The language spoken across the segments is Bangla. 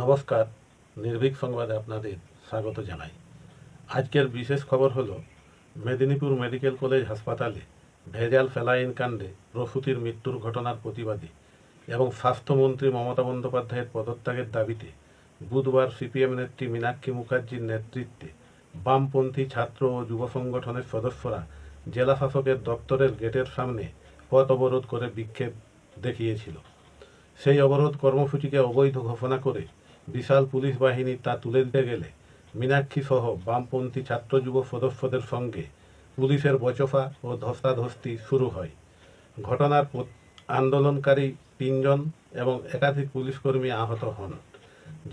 নমস্কার, নির্ভীক সংবাদে আপনাদের স্বাগত জানাই। আজকের বিশেষ খবর হলো মেদিনীপুর মেডিকেল কলেজ হাসপাতালে ভেজাল ফেলাইন কাণ্ডে প্রসূতির মৃত্যুর ঘটনার প্রতিবাদে এবং স্বাস্থ্যমন্ত্রী মমতা বন্দ্যোপাধ্যায়ের পদত্যাগের দাবিতে বুধবার সিপিএম নেত্রী মীনাক্ষী মুখার্জির নেতৃত্বে বামপন্থী ছাত্র ও যুব সংগঠনের সদস্যরা জেলা শাসকের দপ্তরের গেটের সামনে পথ অবরোধ করে বিক্ষোভ দেখিয়েছিল। সেই অবরোধ কর্মসূচিকে অবৈধ ঘোষণা করে বিশাল পুলিশ বাহিনী তা তুলে দিতে গেলে মীনাক্ষী সহ বামপন্থী ছাত্র যুব সদস্যদের সঙ্গে পুলিশের বচসা ও ধস্তাধস্তি শুরু হয়। ঘটনার আন্দোলনকারী ৩ জন এবং একাধিক পুলিশকর্মী আহত হন।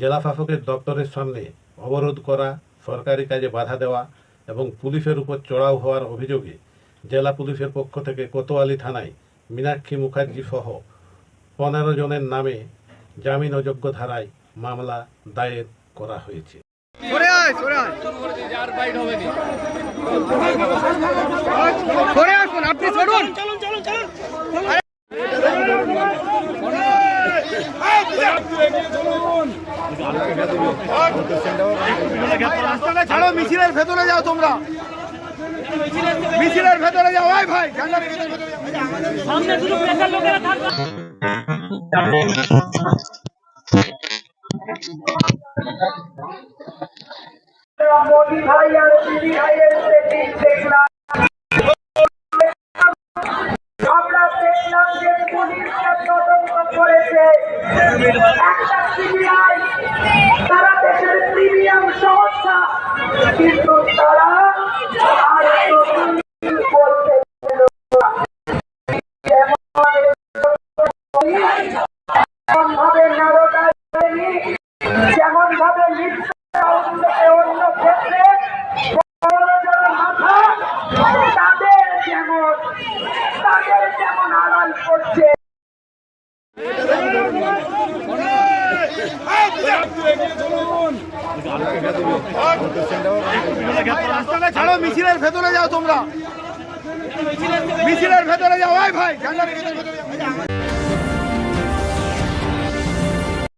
জেলা শাসকের দপ্তরের সামনে অবরোধ করা, সরকারি কাজে বাধা দেওয়া এবং পুলিশের উপর চড়াও হওয়ার অভিযোগে জেলা পুলিশের পক্ষ থেকে কোতোয়ালি থানায় মীনাক্ষী মুখার্জি সহ 15 জনের নামে জামিন অযোগ্য ধারায় মামলা দায়ের করা হয়েছে। ছাড়ো, মিছিলের ভেতরে যাও, তোমরা মিছিলের ভেতরে যাও। ভাই সামনে শুধু পেশার লোকেরা থাকবে। মোদি ভাই আর দিদি ভাইয়ের দেখলাম, আমরা দেখলাম যে পুলিশরা তদন্ত করেছে একটা সিবিআই, তারা দেশের প্রিমিয়াম সংস্থা, কিন্তু তারা আর বলতে যেমন ভাবে নারদা যেমন ভাবে অন্য ক্ষেত্রে মাথা তাদের যেমন আড়াল করছে। ছাড়ো, মিছিলের ভেতরে যাও, তোমরা মিছিলের ভেতরে যাও। ভাই